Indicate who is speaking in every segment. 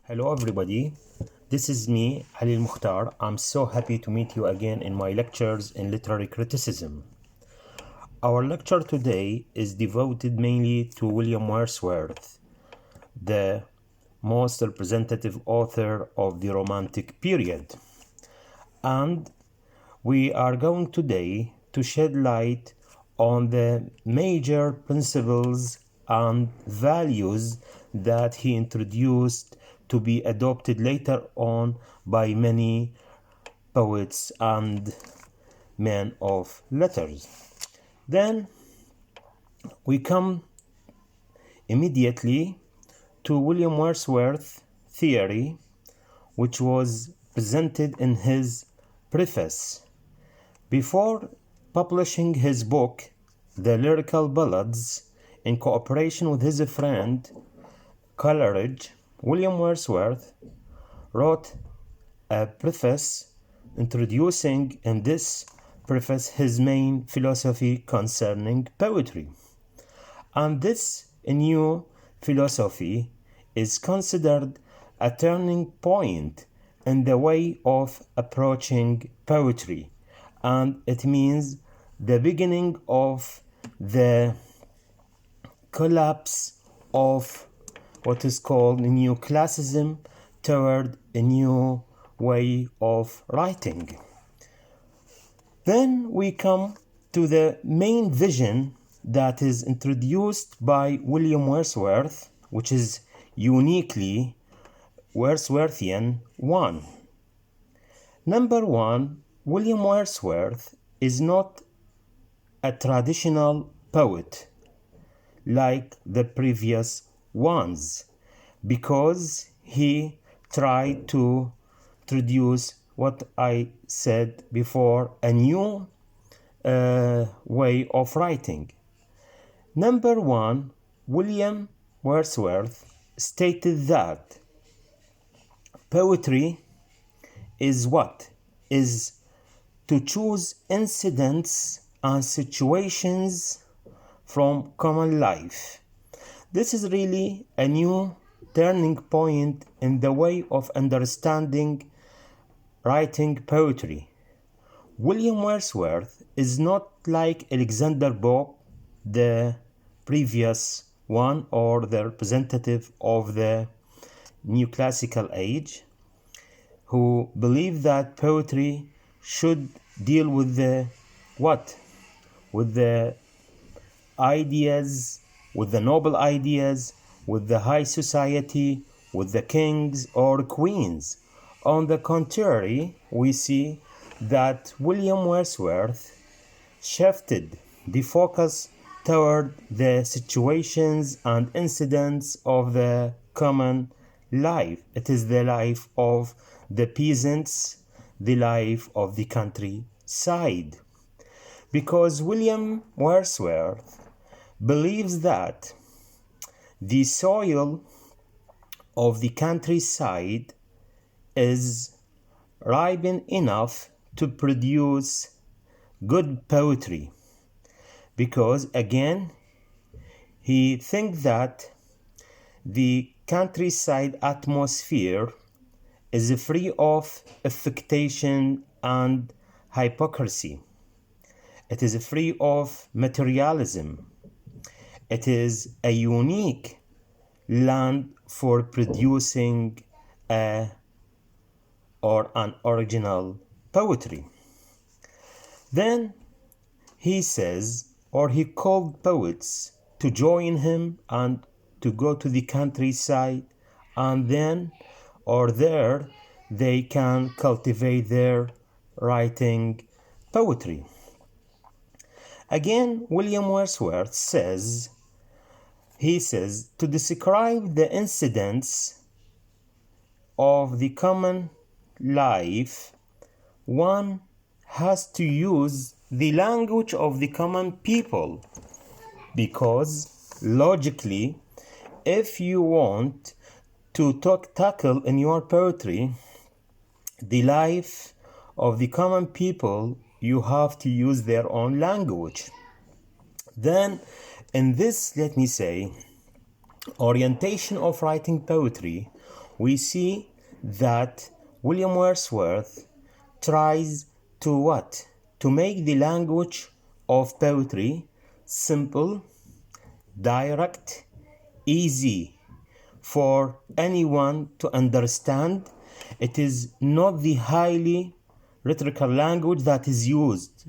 Speaker 1: Hello everybody, this is me, Ali Mukhtar. I'm so happy to meet you again in my lectures in literary criticism. Our lecture today is devoted mainly to William Wordsworth, the most representative author of the Romantic period. And we are going today to shed light on the major principles and values that he introduced to be adopted later on by many poets and men of letters. Then we come immediately to William Wordsworth theory, which was presented in his preface. Before publishing his book, The Lyrical Ballads, in cooperation with his friend Coleridge, William Wordsworth wrote a preface introducing in this preface his main philosophy concerning poetry. And this new philosophy is considered a turning point in the way of approaching poetry, and it means the beginning of the collapse of what is called neoclassicism toward a new way of writing. Then we come to the main vision that is introduced by William Wordsworth, which is uniquely Wordsworthian one. Number one, William Wordsworth is not a traditional poet like the previous ones, because he tried to introduce what I said before, a new way of writing. Number one, William Wordsworth stated that poetry is what? Is to choose incidents and situations from common life. This is really a new turning point in the way of understanding writing poetry. William Wordsworth is not like Alexander Pope, the previous one, or the representative of the neoclassical age, who believed that poetry should deal with the what? With the ideas, with the noble ideas, with the high society, with the kings or queens. On the contrary, we see that William Wordsworth shifted the focus toward the situations and incidents of the common life. It is the life of the peasants, the life of the countryside. Because William Wordsworth believes that the soil of the countryside is ripe enough to produce good poetry, because again he thinks that the countryside atmosphere is free of affectation and hypocrisy. It is free of materialism. It is a unique land for producing an original poetry. Then he says, or he called poets to join him and to go to the countryside, and then or there they can cultivate their writing poetry. Again, William Wordsworth says, to describe the incidents of the common life, one has to use the language of the common people, because logically, if you want to tackle in your poetry the life of the common people, you have to use their own language. Then in this, let me say, orientation of writing poetry, we see that William Wordsworth tries to what? To make the language of poetry simple, direct, easy for anyone to understand. It is not the highly rhetorical language that is used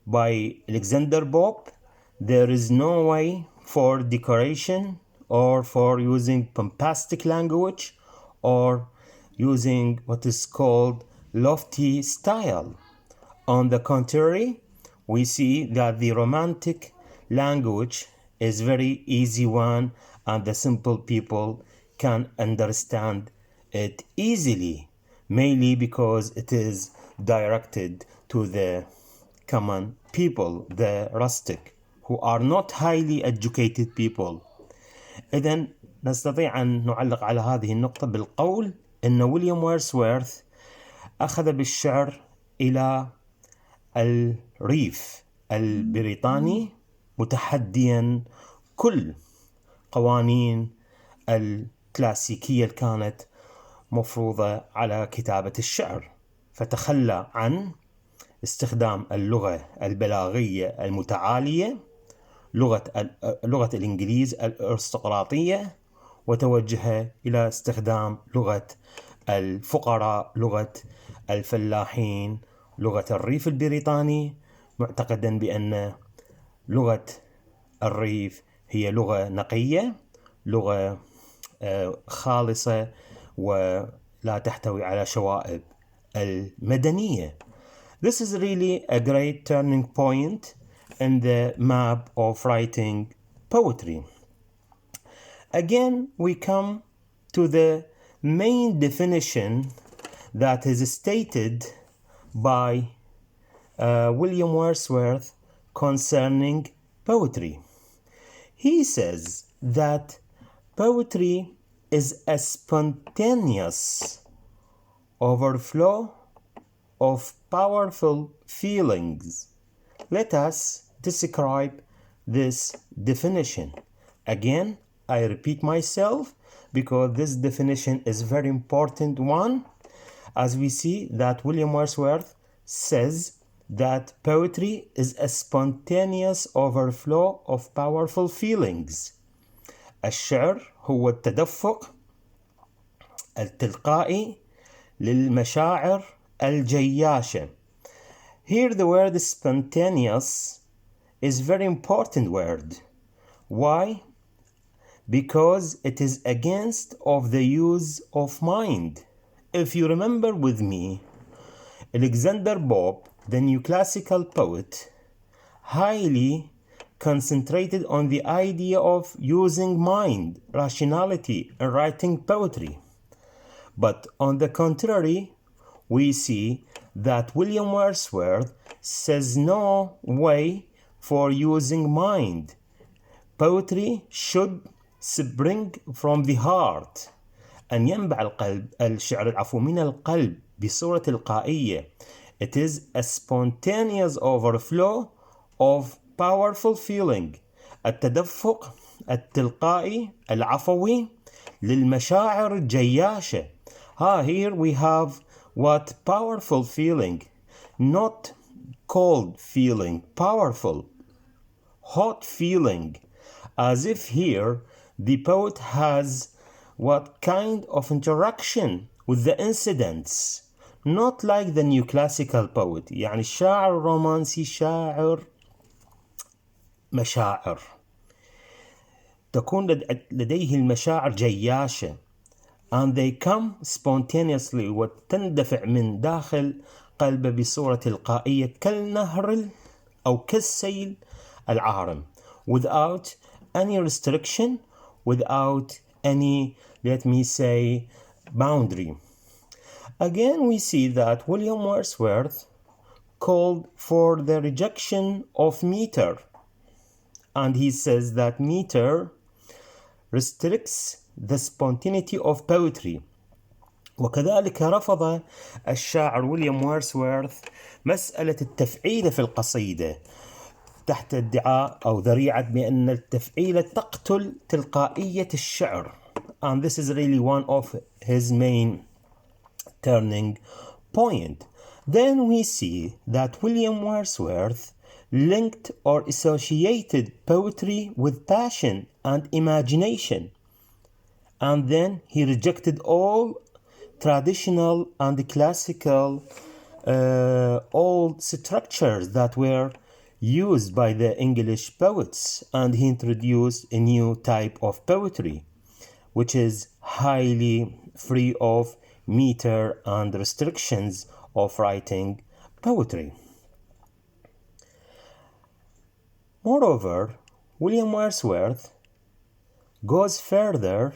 Speaker 1: by Alexander Pope. There is no way for decoration or for using bombastic language or using what is called lofty style. On the contrary, we see that the romantic language is very easy one and the simple people can understand it easily, mainly because it is directed to the common people, the rustic, who are not highly educated people. إذن نستطيع أن نعلق على هذه النقطة بالقول أن ويليام وورdsworth أخذ بالشعر إلى الريف البريطاني متحديا كل قوانين الكلاسيكية اللي كانت مفروضة على كتابة الشعر، فتخلى عن استخدام اللغة البلاغية المتعالية، لغة الإنجليز الأرستقراطية، وتوجه إلى استخدام لغة الفقراء، لغة الفلاحين، لغة الريف البريطاني، معتقدا بأن لغة الريف هي لغة نقية، لغة خالصة ولا تحتوي على شوائب المدنية. This is really a great turning point in the map of writing poetry. Again, we come to the main definition that is stated by William Wordsworth concerning poetry. He says that poetry is a spontaneous overflow of powerful feelings. Let us describe this definition. Again, I repeat myself because this definition is very important one. As we see that William Wordsworth says that poetry is a spontaneous overflow of powerful feelings. الشعر هو التدفق التلقائي للمشاعر الجياشة. Here the word spontaneous is very important word. Why? Because it is against of the use of mind. If you remember with me, Alexander Pope, the neoclassical poet, highly concentrated on the idea of using mind, rationality, in writing poetry. But on the contrary, we see that William Wordsworth says no way for using mind. Poetry should spring from the heart. أن ينبع القلب الشعر من القلب بصورة تلقائية. It is a spontaneous overflow of powerful feeling. التدفق التلقائي العفوي للمشاعر الجياشة. Here we have what powerful feeling, not cold feeling, powerful, hot feeling, as if here the poet has what kind of interaction with the incidents, not like the neoclassical poet. يعني الشاعر الرومانسي شاعر مشاعر، تكون لديه المشاعر جياشة and they come spontaneously وتندفع من داخل قلبه بصورة تلقائية كالنهر أو كالسيل العارم without any restriction, without any, let me say, boundary. Again, we see that William Wordsworth called for the rejection of meter, and he says that meter restricts the spontaneity of poetry. وكذلك رفض الشاعر ويليام وورdsworth مسألة التفعيلة في القصيدة تحت ادعاء أو ذريعة بأن التفعيلة تقتل تلقائية الشعر. and this is really one of his main turning point. Then we see that William Wordsworth linked or associated poetry with passion and imagination, and then he rejected all traditional and classical old structures that were used by the English poets, and he introduced a new type of poetry which is highly free of meter and restrictions of writing poetry. Moreover, William Wordsworth goes further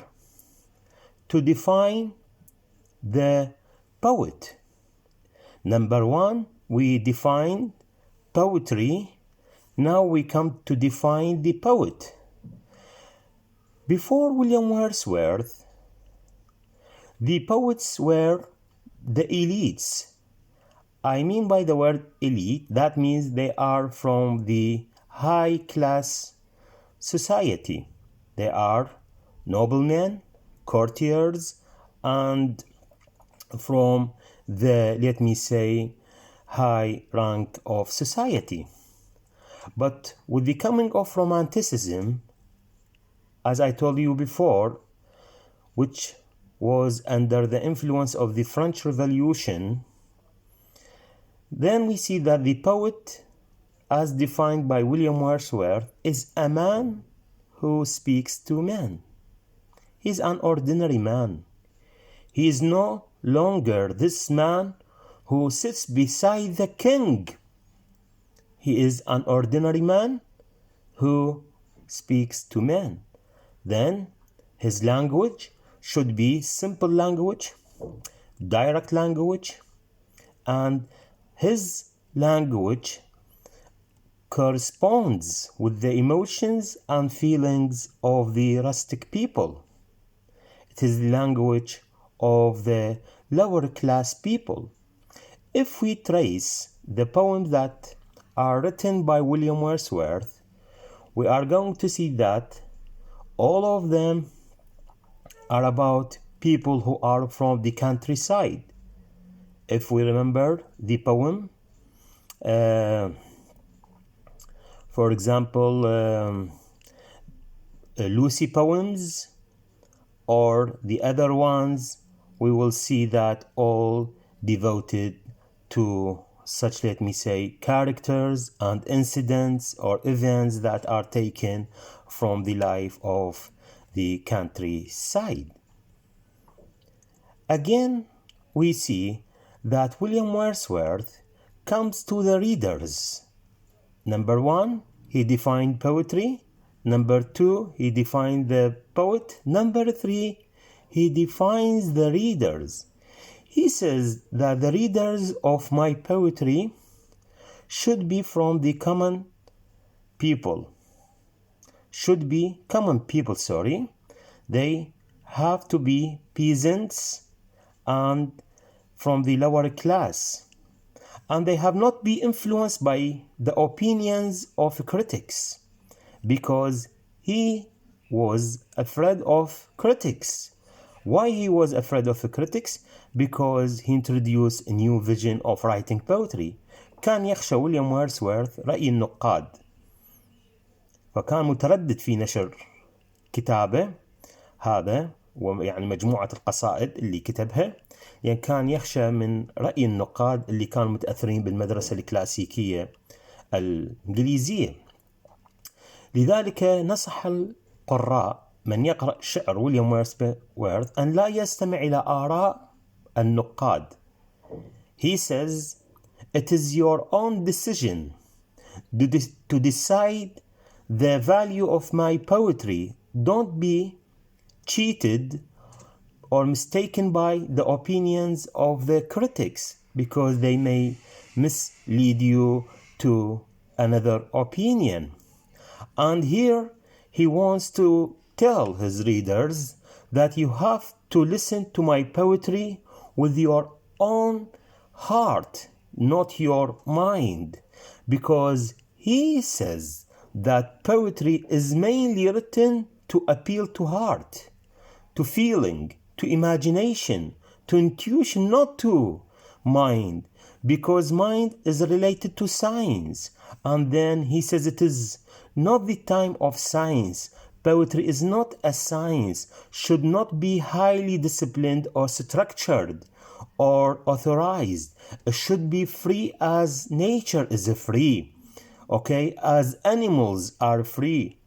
Speaker 1: to define the poet. Number one, we define poetry. Now we come to define the poet. Before William Wordsworth, the poets were the elites. I mean by the word elite, that means they are from the high class society. They are noblemen, courtiers, and from the, let me say, high rank of society. But with the coming of Romanticism, as I told you before, which was under the influence of the French Revolution, then we see that the poet, as defined by William Wordsworth, is a man who speaks to men. He is an ordinary man. He is no longer this man who sits beside the king. He is an ordinary man who speaks to men. Then his language should be simple language, direct language, and his language corresponds with the emotions and feelings of the rustic people. It is the language of the lower class people. If we trace the poems that are written by William Wordsworth, we are going to see that all of them are about people who are from the countryside. If we remember the poem, for example, Lucy poems, or the other ones, we will see that all devoted to such, let me say, characters and incidents or events that are taken from the life of the countryside. Again, we see that William Wordsworth comes to the readers. Number one, he defined poetry. Number two, he defined the poet. Number three, he defines the readers. He says that the readers of my poetry should be from the common people. They have to be peasants and from the lower class. And they have not been influenced by the opinions of critics, because he was afraid of critics. Why he was afraid of the critics? Because he introduced a new vision of writing poetry. كان يخشى ويليام وورdsworth رأي النقاد، فكان متردد في نشر كتابه هذا، ويعني مجموعة القصائد اللي كتبها، يعني كان يخشى من رأي النقاد اللي كانوا متأثرين بالمدرسة الكلاسيكية الإنجليزية. لذلك نصح القراء من يقرأ شعر ويليام وورdsworth أن لا يستمع إلى آراء النقاد. He says, it is your own decision to decide the value of my poetry. Don't be cheated or mistaken by the opinions of the critics, because they may mislead you to another opinion. And here he wants to tell his readers that you have to listen to my poetry with your own heart, not your mind, because he says that poetry is mainly written to appeal to heart, to feeling, to imagination, to intuition, not to mind, because mind is related to science. And then he says it is not the time of science. Poetry is not a science, should not be highly disciplined or structured or authorized. It should be free as nature is free, okay, as animals are free,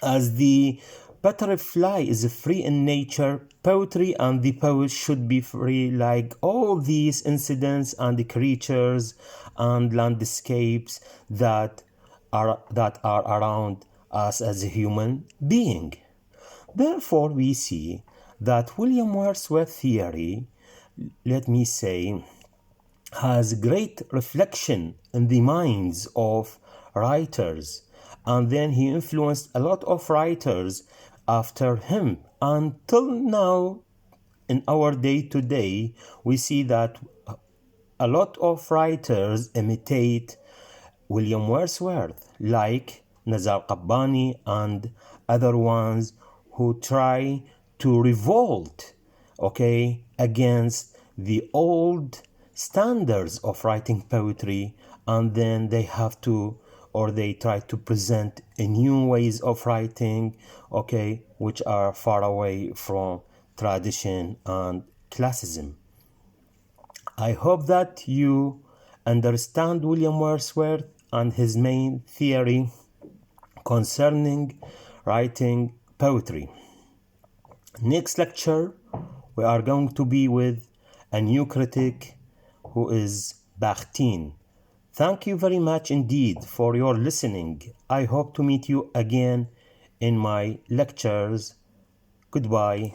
Speaker 1: as the butterfly is free in nature. Poetry and the poet should be free like all these incidents and the creatures and landscapes that are around us as a human being. Therefore, we see that William Wordsworth theory, let me say, has great reflection in the minds of writers, and then he influenced a lot of writers after him. Until now, in our day to day, we see that a lot of writers imitate William Wordsworth, like Nazar Qabbani and other ones who try to revolt, okay, against the old standards of writing poetry, and then they have to, or they try to present a new ways of writing, okay, which are far away from tradition and classicism. I hope that you understand William Wordsworth and his main theory concerning writing poetry. Next lecture, we are going to be with a new critic who is Bakhtin. Thank you very much indeed for your listening. I hope to meet you again in my lectures. Goodbye.